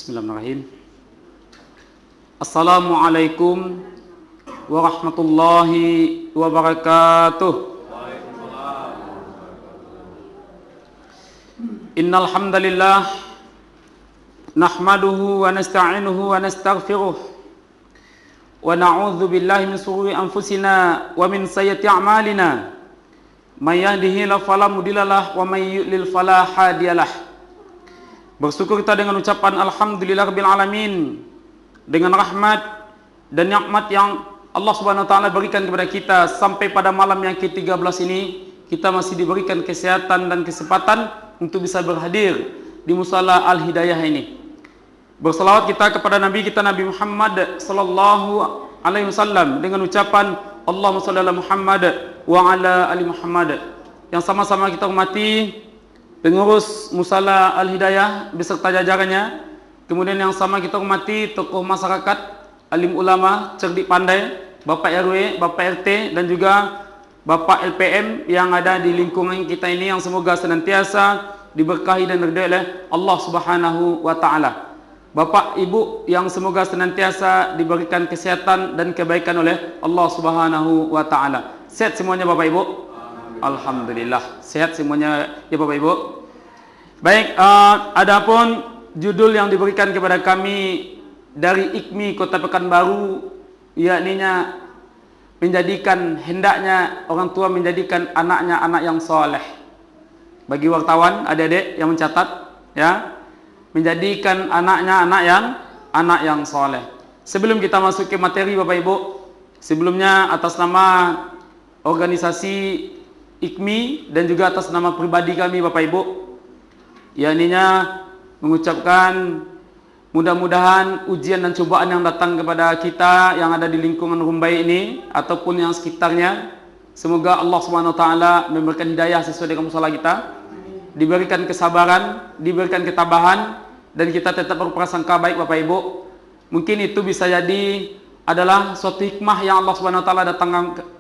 Bismillahirrahmanirrahim. Assalamualaikum warahmatullahi wabarakatuh. Innal hamdalillah nahmaduhu wa nasta'inuhu wa nastaghfiruh wa na'udzu billahi min shururi anfusina wa min sayyiati a'malina. May yahdihillahu fala mudhillalah wa may yudlil fala hadiyalah. Bersyukur kita dengan ucapan alhamdulillahirabbil alamin, dengan rahmat dan nikmat yang Allah Subhanahu wa taala berikan kepada kita sampai pada malam yang ke-13 ini kita masih diberikan kesehatan dan kesempatan untuk bisa berhadir di musala Al-Hidayah ini. Berselawat kita kepada Nabi kita Nabi Muhammad sallallahu alaihi wasallam dengan ucapan Allahumma shalli ala Muhammad wa ala ali Muhammad, yang sama-sama kita hormati pengurus musala Al-Hidayah beserta jajarannya, kemudian yang sama kita hormati tokoh masyarakat, alim ulama, cerdik pandai, Bapak RW, Bapak RT dan juga Bapak LPM yang ada di lingkungan kita ini, yang semoga senantiasa diberkahi dan diridhai oleh Allah Subhanahu wa taala. Bapak Ibu yang semoga senantiasa diberikan kesehatan dan kebaikan oleh Allah Subhanahu wa taala. Sehat semuanya Bapak Ibu? Alhamdulillah sehat semuanya ya Bapak Ibu. Baik, adapun judul yang diberikan kepada kami dari IKMI Kota Pekanbaru, yakninya hendaknya orang tua menjadikan anaknya anak yang soleh. Bagi wartawan adik-adik yang mencatat ya, menjadikan anaknya anak yang soleh. Sebelum kita masuk ke materi Bapak Ibu, sebelumnya atas nama organisasi IKMI dan juga atas nama pribadi kami Bapak Ibu, yakninya mengucapkan mudah-mudahan ujian dan cobaan yang datang kepada kita yang ada di lingkungan Rumbai ini ataupun yang sekitarnya, semoga Allah Subhanahu wa taala memberikan hidayah sesuai dengan musala kita, diberikan kesabaran, diberikan ketabahan, dan kita tetap berprasangka baik Bapak Ibu. Mungkin itu bisa jadi adalah suatu hikmah yang Allah Subhanahu wa taala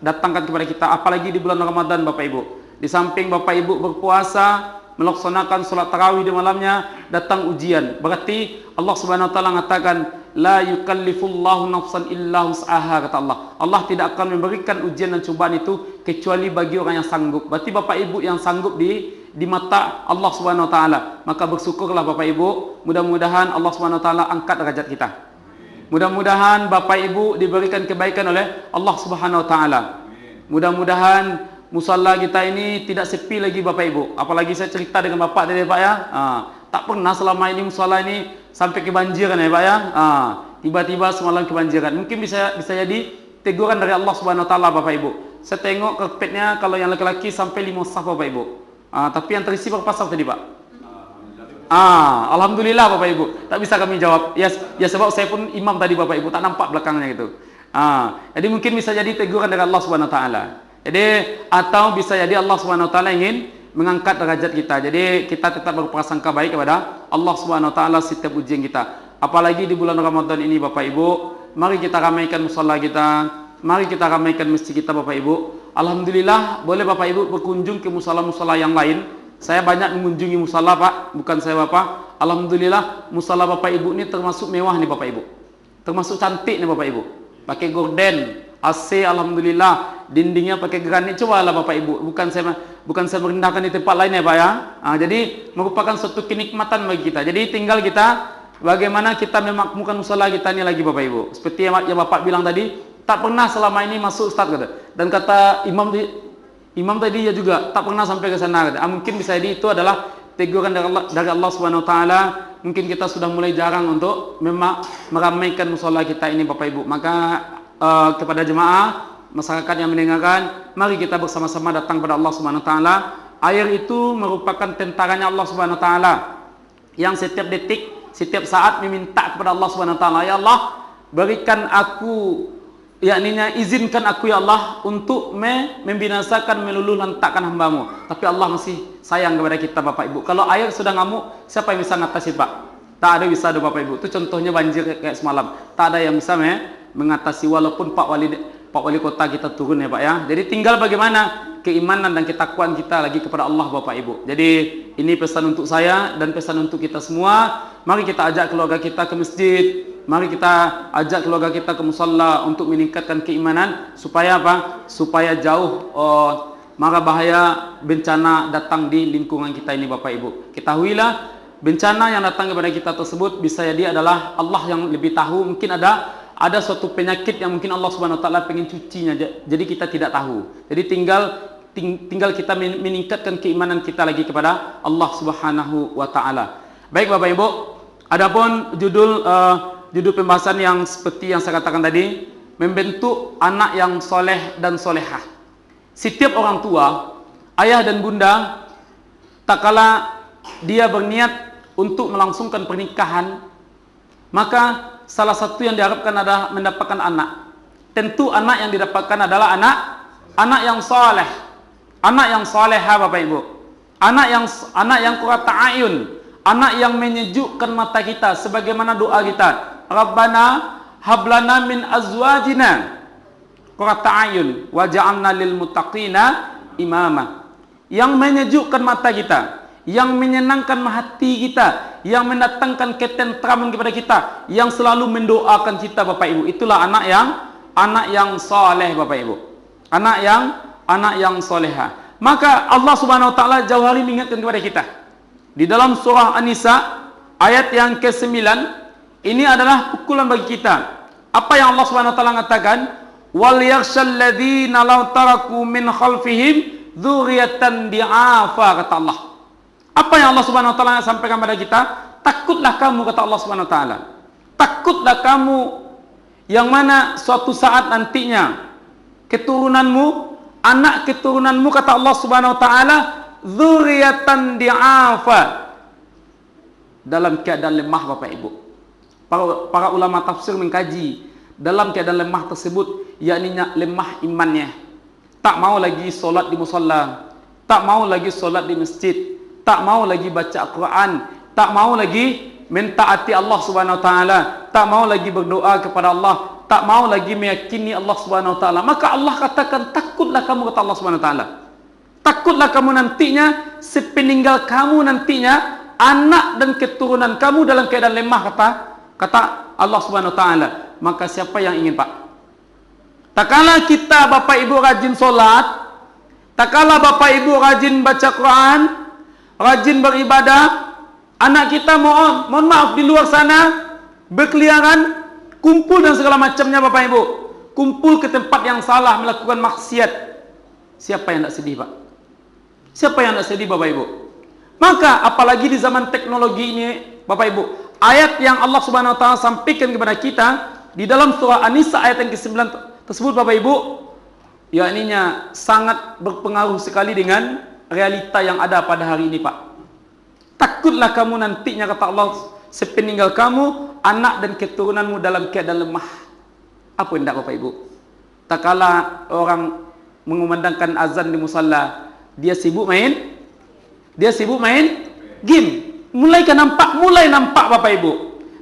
datangkan kepada kita, apalagi di bulan Ramadan Bapak Ibu. Di samping Bapak Ibu berpuasa, melaksanakan salat tarawih di malamnya, datang ujian. Berarti Allah Subhanahu wa taala mengatakan la yukallifullahu nafsan illa wus'aha, kata Allah. Allah tidak akan memberikan ujian dan cobaan itu kecuali bagi orang yang sanggup. Berarti Bapak Ibu yang sanggup di mata Allah Subhanahu wa taala, maka bersyukurlah Bapak Ibu. Mudah-mudahan Allah Subhanahu wa taala angkat derajat kita. Mudah-mudahan Bapak Ibu diberikan kebaikan oleh Allah Subhanahu wa taala. Mudah-mudahan musala kita ini tidak sepi lagi Bapak Ibu. Apalagi saya cerita dengan Bapak tadi Pak ya. Tak pernah selama ini musala ini sampai kebanjiran ya Pak ya. Tiba-tiba semalam kebanjiran. Mungkin bisa jadi teguran dari Allah Subhanahu wa taala Bapak Ibu. Saya tengok karpetnya kalau yang laki-laki sampai 5 saf Bapak Ibu. Tapi yang terisi berapa saf tadi Pak? Alhamdulillah Bapak Ibu. Tak bisa kami jawab. Ya sebab saya pun imam tadi Bapak Ibu, tak nampak belakangnya gitu. Jadi mungkin bisa jadi teguran dari Allah Subhanahu wa taala. Jadi atau bisa jadi Allah Subhanahu wa taala ingin mengangkat derajat kita. Jadi kita tetap berprasangka baik kepada Allah Subhanahu wa taala setiap ujian kita. Apalagi di bulan Ramadan ini Bapak Ibu, mari kita ramaikan musala kita, mari kita ramaikan masjid kita Bapak Ibu. Alhamdulillah boleh Bapak Ibu berkunjung ke musala-musala yang lain. Saya banyak mengunjungi musala Pak, bukan saya Bapak. Alhamdulillah musala Bapak Ibu ini termasuk mewah nih Bapak Ibu. Termasuk cantik nih Bapak Ibu. Pakai gorden, AC, alhamdulillah, dindingnya pakai granit. Cobalah Bapak Ibu, bukan saya merendahkan di tempat lain ya Pak ya. Jadi merupakan suatu kenikmatan bagi kita. Jadi tinggal kita bagaimana kita memakmurkan musala kita ini lagi Bapak Ibu. Seperti yang Bapak bilang tadi, tak pernah selama ini masuk Ustaz kata. Dan kata Imam tadi ya juga tak pernah sampai ke sana. Mungkin bisa jadi itu adalah teguran dari Allah Subhanahu wa taala. Mungkin kita sudah mulai jarang untuk meramaikan musala kita ini Bapak Ibu. Maka kepada jemaah masyarakat yang mendengarkan, mari kita bersama-sama datang kepada Allah Subhanahu wa taala. Air itu merupakan tentaranya Allah Subhanahu wa taala yang setiap detik, setiap saat meminta kepada Allah Subhanahu wa taala, ya Allah, berikan aku, yakninya izinkan aku ya Allah untuk membinasakan, meluluh lantakkan hamba-Mu. Tapi Allah masih sayang kepada kita Bapak Ibu. Kalau air sudah ngamuk, siapa yang bisa ngatasi Pak? Tak ada bisa ada Bapak Ibu. Itu contohnya banjir kayak semalam. Tak ada yang bisa mengatasi walaupun Pak Wali kota kita turun ya Pak ya. Jadi tinggal bagaimana keimanan dan ketakwaan kita lagi kepada Allah Bapak Ibu. Jadi ini pesan untuk saya dan pesan untuk kita semua. Mari kita ajak keluarga kita ke masjid. Mari kita ajak keluarga kita ke musalla untuk meningkatkan keimanan supaya apa? Supaya jauh mara bahaya bencana datang di lingkungan kita ini Bapak Ibu. Ketahuilah bencana yang datang kepada kita tersebut bisa jadi adalah Allah yang lebih tahu. Mungkin ada suatu penyakit yang mungkin Allah Subhanahu wa taala pengen cucinya, jadi kita tidak tahu. Jadi tinggal kita meningkatkan keimanan kita lagi kepada Allah Subhanahu wa taala. Baik Bapak Ibu, adapun judul pembahasan yang seperti yang saya katakan tadi, membentuk anak yang soleh dan solehah. Setiap orang tua, ayah dan bunda, tak kala dia berniat untuk melangsungkan pernikahan, maka salah satu yang diharapkan adalah mendapatkan anak. Tentu anak yang didapatkan adalah anak yang soleh, anak yang soleha Bapak Ibu, anak yang qurrata a'yun, anak yang menyejukkan mata kita, sebagaimana doa kita, Rabbana hablana min azwajina qurrata a'yun waj'alna lil muttaqina imama. Yang menyejukkan mata kita, yang menyenangkan hati kita, yang mendatangkan ketentraman kepada kita, yang selalu mendoakan kita Bapak Ibu. Itulah anak yang saleh Bapak Ibu. Anak yang soleha. Maka Allah Subhanahu wa taala jauh hari mengingatkan kepada kita. Di dalam surah An-Nisa ayat yang ke-9, ini adalah pukulan bagi kita. Apa yang Allah Subhanahu wa taala katakan? Wal yakhshal ladzina law taraku min khalfihim dzurriyyatan di'afa, kata Allah. Apa yang Allah Subhanahu wa taala sampaikan kepada kita? Takutlah kamu, kata Allah Subhanahu wa taala. Takutlah kamu yang mana suatu saat nantinya keturunanmu, anak keturunanmu, kata Allah Subhanahu wa taala, dzurriyyatan di'afa, dalam keadaan lemah Bapak Ibu. Para ulama tafsir mengkaji dalam keadaan lemah tersebut, yakni lemah imannya. Tak mau lagi solat di musalla, tak mau lagi solat di masjid, tak mau lagi baca Al-Quran, tak mau lagi mentaati Allah Subhanahu wa taala, tak mau lagi berdoa kepada Allah, tak mau lagi meyakini Allah Subhanahu wa taala. Maka Allah katakan, takutlah kamu, kata Allah Subhanahu wa taala. Takutlah kamu nantinya, sepeninggal kamu nantinya, anak dan keturunan kamu dalam keadaan lemah, kata Allah Subhanahu wa taala. Maka siapa yang ingin, Pak? Tak kala kita Bapak Ibu rajin solat, tak kala Bapak Ibu rajin baca Quran, rajin beribadah, anak kita mohon maaf di luar sana berkeliaran, kumpul dan segala macamnya Bapak Ibu, kumpul ke tempat yang salah, melakukan maksiat. Siapa yang tidak sedih, Pak? Siapa yang tidak sedih Bapak Ibu? Maka apalagi di zaman teknologi ini Bapak Ibu, ayat yang Allah Subhanahu wa taala sampaikan kepada kita di dalam surah An-Nisa ayat yang ke-9 tersebut Bapak Ibu, yakninya sangat berpengaruh sekali dengan realita yang ada pada hari ini, Pak. Takutlah kamu nantinya, kata Allah, sepeninggal kamu, anak dan keturunanmu dalam keadaan lemah. Apa hendak Bapak Ibu? Tak kala orang mengumandangkan azan di musalla, dia sibuk main game. Mulai nampak Bapak Ibu.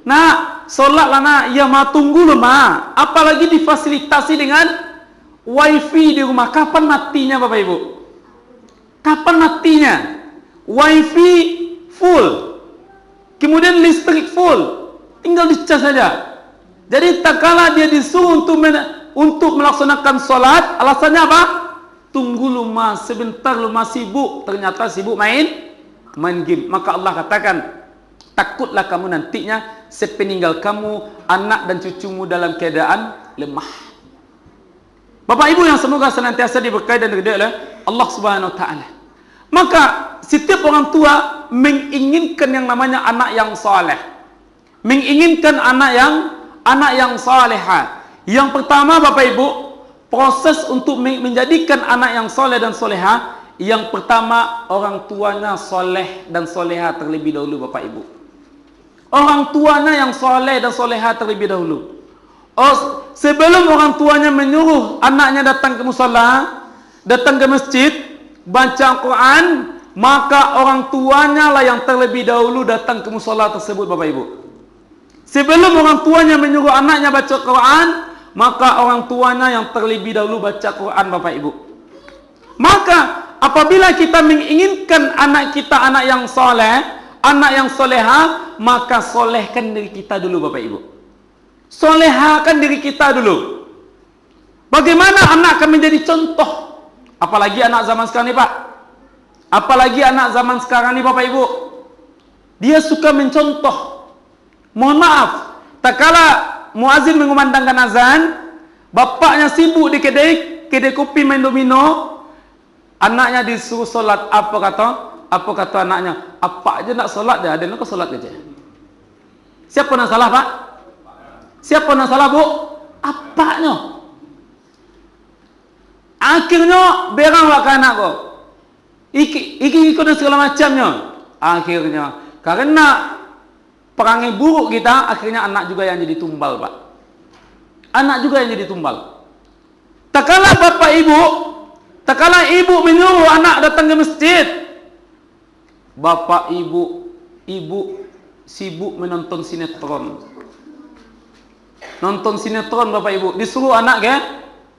Nah, solat lah nak, ya ma tunggu loh ma. Apalagi difasilitasi dengan wifi di rumah. Kapan matinya Bapak Ibu? Kapan matinya? Wifi full, kemudian listrik full, tinggal dicas saja. Jadi tak kala dia disuruh untuk melaksanakan solat, alasannya apa? Tunggu lu mas, sebentar lu mas sibuk. Ternyata sibuk main game. Maka Allah katakan, takutlah kamu nantinya, sepeninggal kamu, anak dan cucumu dalam keadaan lemah. Bapak Ibu yang semoga senantiasa diberkahi dan diridai oleh Allah Subhanahu wa taala. Maka setiap orang tua menginginkan yang namanya anak yang saleh, menginginkan anak yang saleha. Yang pertama Bapak Ibu, proses untuk menjadikan anak yang saleh dan soleha, yang pertama orang tuanya soleh dan soleha terlebih dahulu Bapak Ibu. Orang tuanya yang soleh dan soleha terlebih dahulu. Sebelum orang tuanya menyuruh anaknya datang ke musala, datang ke masjid, baca Quran, maka orang tuanya lah yang terlebih dahulu datang ke musala tersebut Bapak Ibu. Sebelum orang tuanya menyuruh anaknya baca Quran, maka orang tuanya yang terlebih dahulu baca Quran Bapak Ibu. Maka apabila kita menginginkan anak kita anak yang soleh, anak yang soleha, maka solehkan diri kita dulu Bapak Ibu. Solehakan diri kita dulu. Bagaimana anak akan menjadi contoh? Apalagi anak zaman sekarang ini Pak. Apalagi anak zaman sekarang ini Bapak Ibu. Dia suka mencontoh. Mohon maaf, tak kala muazin mengumandangkan azan, bapaknya sibuk di kedai kopi main domino, anaknya disuruh solat. Apa kata anaknya? Apa aja nak solat dia, ada nak solat aja. Siapa nak salah Pak? Siapa nak salah Bu? Apanya? Akhirnya berang wak anak kau. Iki dan segala macamnya. Akhirnya karena perangai buruk kita, akhirnya anak juga yang jadi tumbal Pak. Anak juga yang jadi tumbal. Tak kala bapak ibu, tak kala ibu menyuruh anak datang ke masjid, bapak ibu sibuk menonton sinetron. Nonton sinetron bapak ibu, disuruh anak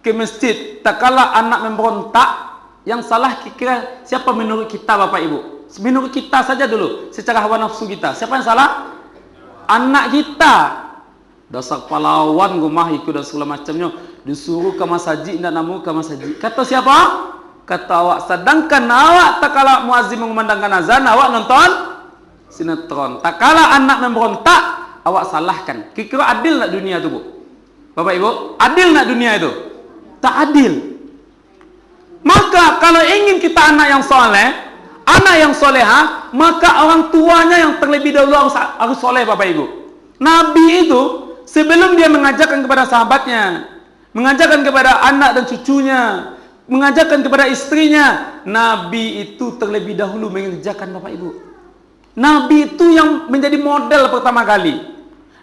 ke masjid. Tak kala anak memberontak, yang salah kira siapa menurut kita bapak ibu? Menurut kita saja dulu, secara hawa nafsu kita. Siapa yang salah? Anak kita. Dasar pahlawan gumah ikut dan segala macamnya, disuruh ke masjid, tidak namu ke masjid. Kata siapa? Kata awak. Sedangkan awak tak kala muazzin mengumandangkan azan, awak nonton sinetron. Tak kala anak memberontak, awak salahkan. Kira adil nak dunia itu Bu? Bapak Ibu, adil nak dunia itu? Tak adil. Maka kalau ingin kita anak yang soleh, anak yang soleha, maka orang tuanya yang terlebih dahulu harus soleh Bapak Ibu. Nabi itu sebelum dia mengajarkan kepada sahabatnya, mengajarkan kepada anak dan cucunya, mengajarkan kepada istrinya, Nabi itu terlebih dahulu mengerjakan Bapak Ibu. Nabi itu yang menjadi model pertama kali.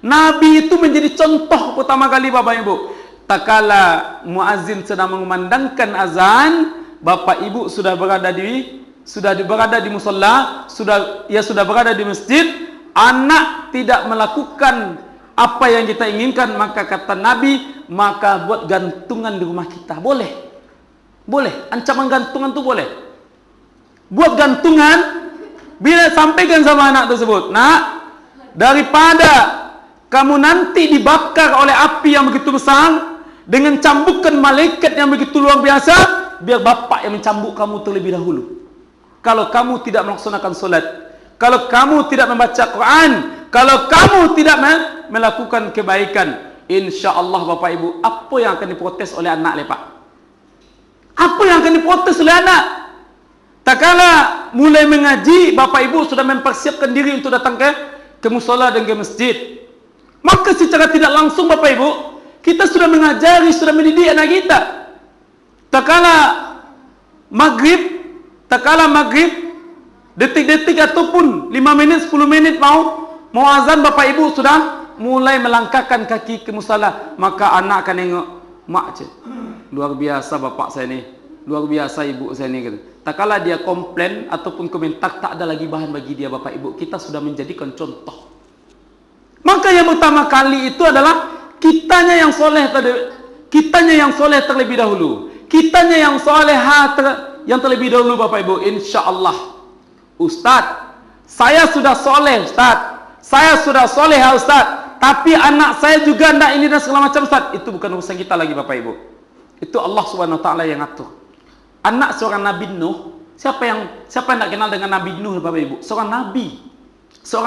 Nabi itu menjadi contoh pertama kali Bapak Ibu. Tak kala muazzin sedang mengumandangkan azan, Bapak Ibu sudah berada di musalla, sudah berada di masjid, anak tidak melakukan apa yang kita inginkan, maka kata Nabi, maka buat gantungan di rumah kita. Boleh. Boleh, ancaman gantungan itu boleh. Buat gantungan, bila sampaikan sama anak tersebut, nak, daripada kamu nanti dibakar oleh api yang begitu besar, dengan cambukan malaikat yang begitu luar biasa, biar bapak yang mencambuk kamu terlebih dahulu. Kalau kamu tidak melaksanakan solat, kalau kamu tidak membaca Quran, kalau kamu tidak melakukan kebaikan, insya Allah Bapak Ibu, apa yang akan diprotes oleh anak lepak? Apa yang akan diprotes oleh anak? Tak kala mulai mengaji, Bapak Ibu sudah mempersiapkan diri untuk datang ke musola dan ke masjid. Maka secara tidak langsung Bapak Ibu, kita sudah mengajari, sudah mendidik anak kita. Tak kala maghrib, detik-detik ataupun 5 menit, 10 menit mau azan, Bapak Ibu sudah mulai melangkahkan kaki ke musala. Maka anak akan tengok, mak cik, luar biasa bapak saya ni, luar biasa ibu saya ni. Tak kala dia komplain ataupun komentar, tak ada lagi bahan bagi dia Bapak Ibu. Kita sudah menjadikan contoh. Maka yang pertama kali itu adalah kitanya yang soleh terlebih dahulu. Kitanya yang soleha yang terlebih dahulu Bapak Ibu. Insya Allah, Ustaz, saya sudah soleh Ustaz, saya sudah soleha Ustaz, tapi anak saya juga tidak ini dan segala macam Ustaz. Itu bukan urusan kita lagi Bapak Ibu. Itu Allah Subhanahu Wa Taala yang atur. Anak seorang Nabi Nuh, siapa yang tidak kenal dengan Nabi Nuh Bapak Ibu? Seorang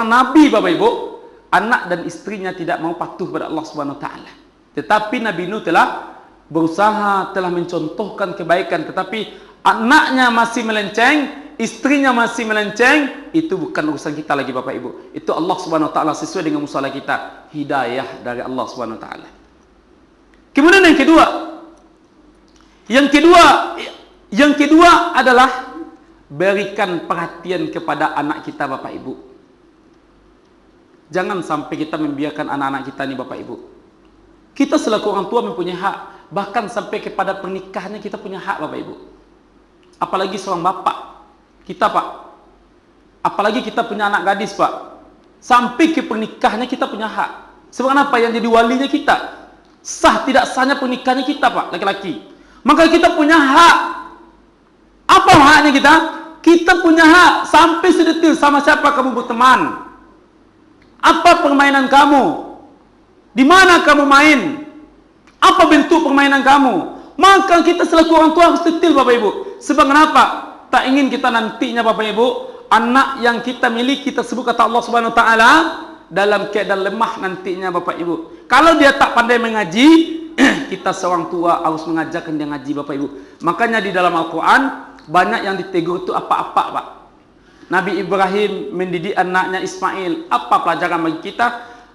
Nabi Bapak Ibu. Anak dan istrinya tidak mau patuh pada Allah Subhanahu Wa Taala. Tetapi Nabi Nuh telah berusaha, telah mencontohkan kebaikan, tetapi anaknya masih melenceng, istrinya masih melenceng. Itu bukan urusan kita lagi Bapak Ibu. Itu Allah Subhanahu Wa Taala sesuai dengan musalah kita. Hidayah dari Allah Subhanahu Wa Taala. Kemudian yang kedua adalah berikan perhatian kepada anak kita Bapak Ibu. Jangan sampai kita membiarkan anak-anak kita ni Bapak Ibu. Kita selaku orang tua mempunyai hak, bahkan sampai kepada pernikahannya kita punya hak Bapak Ibu. Apalagi seorang bapak kita Pak, apalagi kita punya anak gadis Pak, sampai ke pernikahannya kita punya hak. Sebab apa? Yang jadi walinya kita. Sah tidak sahnya pernikahannya kita Pak, laki-laki. Maka kita punya hak Apa haknya kita? Kita punya hak sampai sedetil sama siapa kamu berteman. Apa permainan kamu? Di mana kamu main? Apa bentuk permainan kamu? Maka kita selaku orang tua harus detil Bapak Ibu. Sebab kenapa? Tak ingin kita nantinya Bapak Ibu, anak yang kita miliki tersebut kata Allah Subhanahu wa taala dalam keadaan lemah nantinya Bapak Ibu. Kalau dia tak pandai mengaji, kita seorang tua harus mengajarkan dia ngaji Bapak Ibu. Makanya di dalam Al-Qur'an banyak yang ditegur itu apa-apa Pak. Nabi Ibrahim mendidik anaknya Ismail. Apa pelajaran bagi kita?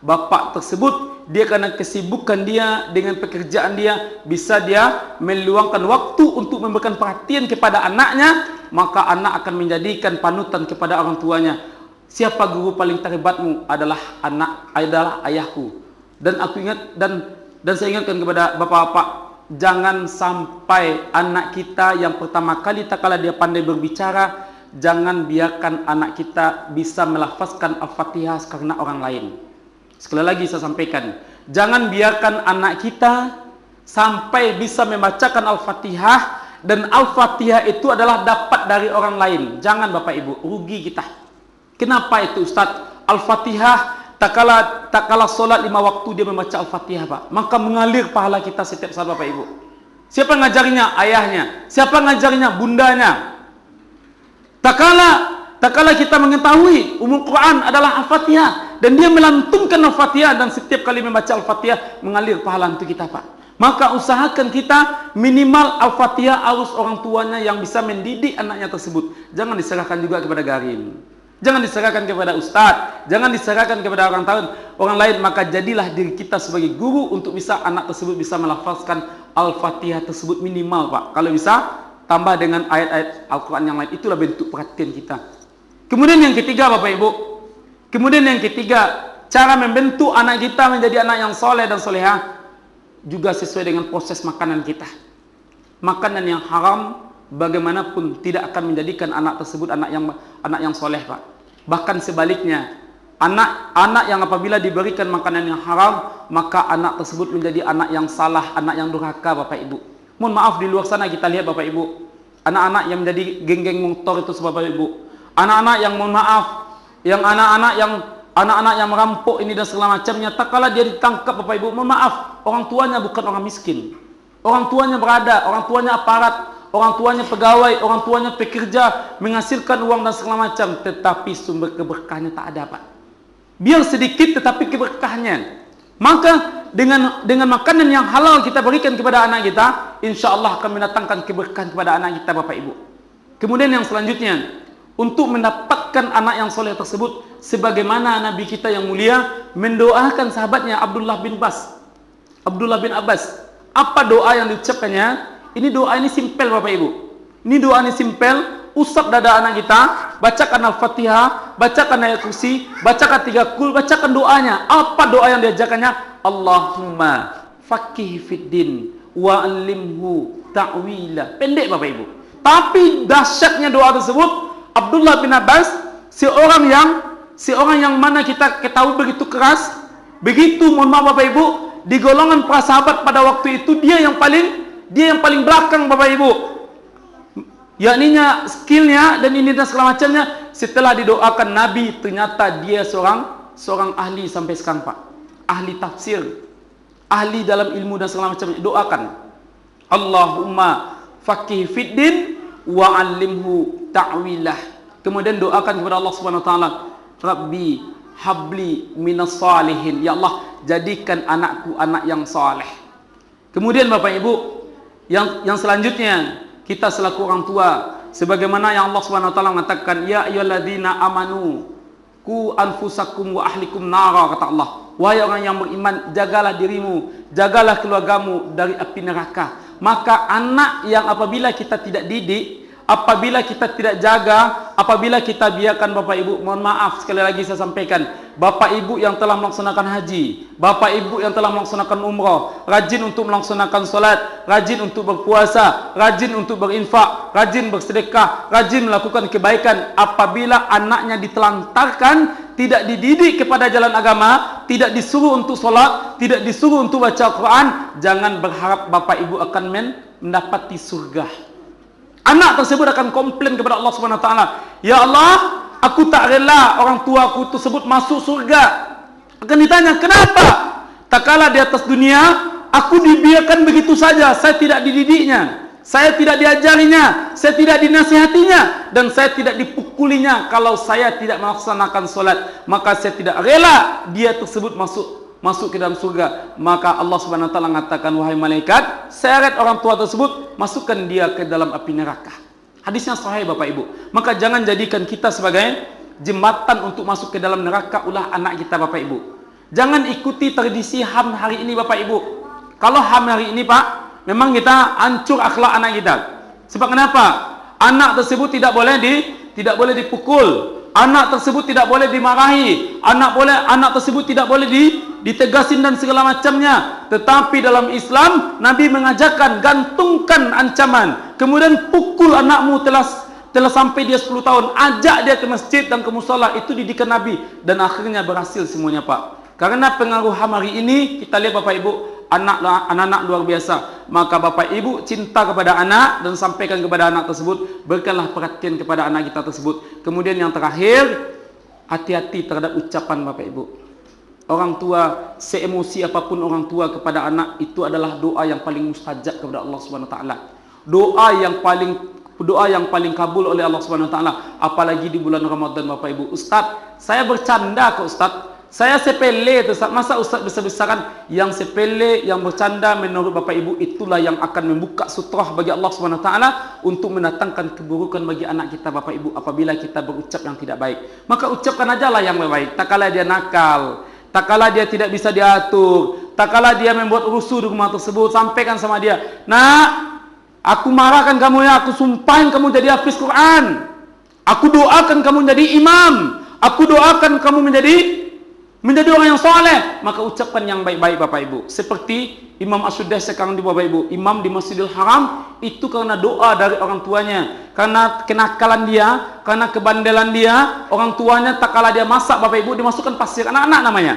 Bapak tersebut dia karena kesibukan dia dengan pekerjaan dia, bisa dia meluangkan waktu untuk memberikan perhatian kepada anaknya, maka anak akan menjadikan panutan kepada orang tuanya. Siapa guru paling terhebatmu? Adalah ayahku. Dan aku ingat dan saya ingatkan kepada bapak-bapak, jangan sampai anak kita yang pertama kali tak kala dia pandai berbicara, jangan biarkan anak kita bisa melafazkan Al-Fatihah karena orang lain. Sekali lagi saya sampaikan, jangan biarkan anak kita sampai bisa membacakan Al-Fatihah dan Al-Fatihah itu adalah dapat dari orang lain. Jangan Bapak Ibu, rugi kita. Kenapa itu Ustaz? Al-Fatihah tak kala solat 5 waktu dia membaca Al-Fatihah Pak, maka mengalir pahala kita setiap saat Bapak Ibu. Siapa ngajarinya? Ayahnya. Siapa ngajarinya? Bundanya. Tak kala kita mengetahui umum Quran adalah Al-Fatihah dan dia melantunkan Al-Fatihah dan setiap kali membaca Al-Fatihah mengalir pahala untuk kita Pak. Maka usahakan kita minimal Al-Fatihah harus orang tuanya yang bisa mendidik anaknya tersebut. Jangan diserahkan juga kepada garim. Jangan diserahkan kepada ustaz, jangan diserahkan kepada orang lain, maka jadilah diri kita sebagai guru untuk bisa anak tersebut bisa melafazkan Al-Fatihah tersebut minimal Pak. Kalau bisa tambah dengan ayat-ayat Al-Quran yang lain, itulah bentuk perhatian kita. Kemudian yang ketiga Bapak Ibu, cara membentuk anak kita menjadi anak yang soleh dan solehah juga sesuai dengan proses makanan kita. Makanan yang haram bagaimanapun tidak akan menjadikan anak tersebut anak yang soleh Pak. Bahkan sebaliknya, anak yang apabila diberikan makanan yang haram, maka anak tersebut menjadi anak yang salah, anak yang durhaka Bapak Ibu. Mohon maaf, di luar sana kita lihat Bapak Ibu, anak-anak yang menjadi geng-geng motor itu Bapak Ibu. Anak-anak yang mohon maaf, yang anak-anak yang merampok ini dan segala macamnya, tak kala dia ditangkap Bapak Ibu, mohon maaf, orang tuanya bukan orang miskin. Orang tuanya berada, orang tuanya aparat, orang tuanya pegawai, orang tuanya pekerja, menghasilkan uang dan segala macam, tetapi sumber keberkahnya tak ada Pak. Biar sedikit tetapi keberkahnya. Maka dengan makanan yang halal kita berikan kepada anak kita, insya Allah akan mendatangkan keberkahan kepada anak kita Bapak Ibu. Kemudian yang selanjutnya, untuk mendapatkan anak yang soleh tersebut, sebagaimana Nabi kita yang mulia mendoakan sahabatnya Abdullah bin Abbas. Apa doa yang diucapkannya? Ini doa ini simpel Bapak Ibu. Ini doa ini simpel, usap dada anak kita, bacakan Al-Fatihah, bacakan ayat kursi, bacakan 3 kul, bacakan doanya. Apa doa yang diajarkannya? Allahumma faqih fiddin wa 'allimhu ta'wila. Pendek Bapak Ibu. Tapi dahsyatnya doa tersebut, Abdullah bin Abbas, seorang yang mana kita ketahui begitu keras, begitu mohon maaf Bapak Ibu, di golongan para sahabat pada waktu itu dia yang paling belakang Bapak Ibu, yakninya skillnya dan ini dan segala macamnya. Setelah didoakan Nabi, ternyata dia seorang ahli sampai sekarang Pak, ahli tafsir, ahli dalam ilmu dan segala macamnya. Doakan Allahumma faqih fiddin wa 'allimhu ta'wilah. Kemudian doakan kepada Allah Subhanahu wa taala, Rabbi habli minas salihin, ya Allah jadikan anakku anak yang saleh. Kemudian Bapak Ibu, yang selanjutnya, kita selaku orang tua, sebagaimana yang Allah Subhanahu wa taala mengatakan, ya ayyuhalladzina amanu qu anfusakum wa ahlikum nara, kata Allah, wahai orang yang beriman, jagalah dirimu, jagalah keluargamu dari api neraka. Maka anak yang apabila kita tidak didik, apabila kita tidak jaga, apabila kita biarkan Bapak Ibu, mohon maaf sekali lagi saya sampaikan, Bapak Ibu yang telah melaksanakan haji, Bapak Ibu yang telah melaksanakan umrah, rajin untuk melaksanakan salat, rajin untuk berpuasa, rajin untuk berinfak, rajin bersedekah, rajin melakukan kebaikan. Apabila anaknya ditelantarkan, tidak dididik kepada jalan agama, tidak disuruh untuk salat, tidak disuruh untuk baca Al-Quran, jangan berharap Bapak Ibu akan mendapati surga. anak tersebut akan komplain kepada Allah Subhanahu wa taala, "Ya Allah, aku tak rela orang tua aku tersebut masuk surga." Akan ditanya, "Kenapa? Tak kala di atas dunia aku dibiarkan begitu saja, saya tidak dididiknya, saya tidak diajarinya, saya tidak dinasihatinya, dan saya tidak dipukulinya kalau saya tidak melaksanakan solat. Maka saya tidak rela dia tersebut masuk ke dalam surga." Maka Allah Subhanahu wa taala mengatakan, "Wahai malaikat, seret orang tua tersebut, masukkan dia ke dalam api neraka." Hadisnya sahih Bapak Ibu. Maka jangan jadikan kita sebagai jembatan untuk masuk ke dalam neraka ulah anak kita Bapak Ibu. Jangan ikuti tradisi HAM hari ini Bapak Ibu. Kalau HAM hari ini Pak, memang kita hancur akhlak anak kita. Sebab kenapa? Anak tersebut tidak boleh dipukul. Anak tersebut tidak boleh dimarahi. Anak tersebut tidak boleh ditegasin dan segala macamnya. Tetapi dalam Islam, Nabi mengajarkan gantungkan ancaman, kemudian pukul anakmu telah sampai dia 10 tahun, ajak dia ke masjid dan ke musala. Itu didikan Nabi, dan akhirnya berhasil semuanya Pak. Karena pengaruh HAM hari ini, kita lihat Bapak Ibu, anak-anak luar biasa. Maka Bapak Ibu cinta kepada anak dan sampaikan kepada anak tersebut, berikanlah perhatian kepada anak kita tersebut. Kemudian yang terakhir, hati-hati terhadap ucapan Bapak Ibu. Orang tua, seemosi apapun orang tua kepada anak, itu adalah doa yang paling mustajab kepada Allah Subhanahu wa taala. Doa yang paling kabul oleh Allah Subhanahu wa taala, apalagi di bulan Ramadan Bapak Ibu. "Ustaz, saya bercanda kok Ustaz. Saya sepele itu, masa Ustaz besar-besaran?" Yang sepele, yang bercanda menurut Bapak Ibu itulah yang akan membuka sutrah bagi Allah Subhanahu wa taala untuk mendatangkan keburukan bagi anak kita Bapak Ibu apabila kita berucap yang tidak baik. Maka ucapkan ajalah yang baik. Tak kala dia nakal, tak kala dia tidak bisa diatur, tak kala dia membuat rusuh di rumah tersebut, sampaikan sama dia, "Nak, aku marahkan kamu ya, aku sumpahin kamu jadi hafiz Quran. Aku doakan kamu jadi imam. Aku doakan kamu menjadi orang yang soleh." Maka ucapkan yang baik-baik Bapak Ibu. Seperti Imam As-Sudais sekarang di Bapak Ibu, imam di Masjidil Haram, itu karena doa dari orang tuanya, karena kenakalan dia, karena kebandelan dia, orang tuanya tak kala dia masak Bapak Ibu, dimasukkan pasir, anak-anak namanya,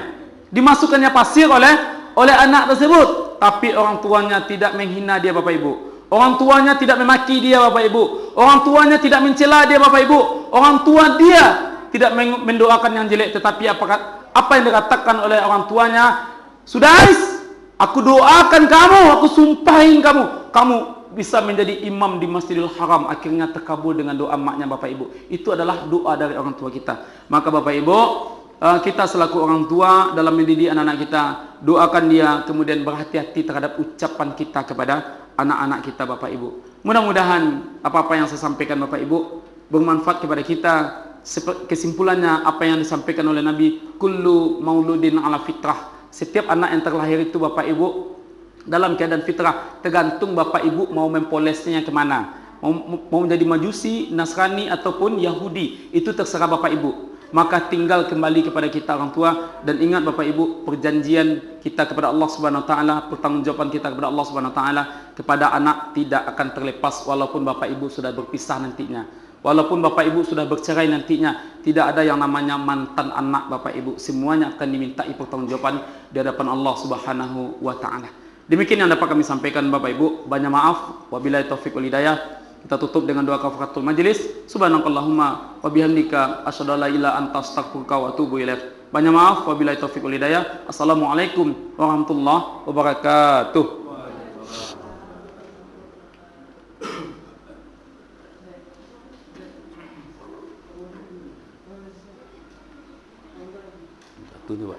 dimasukkannya pasir oleh anak tersebut. Tapi orang tuanya tidak menghina dia Bapak Ibu, orang tuanya tidak memaki dia Bapak Ibu, orang tuanya tidak mencela dia Bapak Ibu, orang tua dia tidak mendoakan yang jelek. Tetapi apa yang dikatakan oleh orang tuanya, "Sudais, aku doakan kamu, aku sumpahin kamu bisa menjadi imam di Masjidil Haram." Akhirnya terkabul dengan doa maknya Bapak Ibu. Itu adalah doa dari orang tua kita. Maka Bapak Ibu, kita selaku orang tua dalam mendidik anak-anak kita, doakan dia, kemudian berhati-hati terhadap ucapan kita kepada anak-anak kita Bapak Ibu. Mudah-mudahan apa-apa yang saya sampaikan Bapak Ibu bermanfaat kepada kita. Kesimpulannya apa yang disampaikan oleh Nabi, "Kullu mauludin ala fitrah." Setiap anak yang terlahir itu Bapak Ibu dalam keadaan fitrah, tergantung Bapak Ibu mau mempolesnya kemana, mau menjadi Majusi, Nasrani ataupun Yahudi, itu terserah Bapak Ibu. Maka tinggal kembali kepada kita orang tua, dan ingat Bapak Ibu, perjanjian kita kepada Allah Subhanahu wa taala, pertanggungjawaban kita kepada Allah Subhanahu wa taala kepada anak tidak akan terlepas walaupun Bapak Ibu sudah berpisah nantinya. Walaupun Bapak Ibu sudah bercerai nantinya, tidak ada yang namanya mantan anak Bapak Ibu. Semuanya akan dimintai pertanggungjawaban di hadapan Allah Subhanahu wa taala. Demikian yang dapat kami sampaikan Bapak Ibu. Banyak maaf. Wabillahi taufiq wal hidayah. Kita tutup dengan doa kafaratul majlis. Subhanakallahumma wa bihamdika asyhadu an la ilaha illa anta astaghfiruka wa atubu ilaik. Banyak maaf. Wabillahi taufiq wal hidayah. Assalamualaikum warahmatullahi wabarakatuh. Tuh, Pak.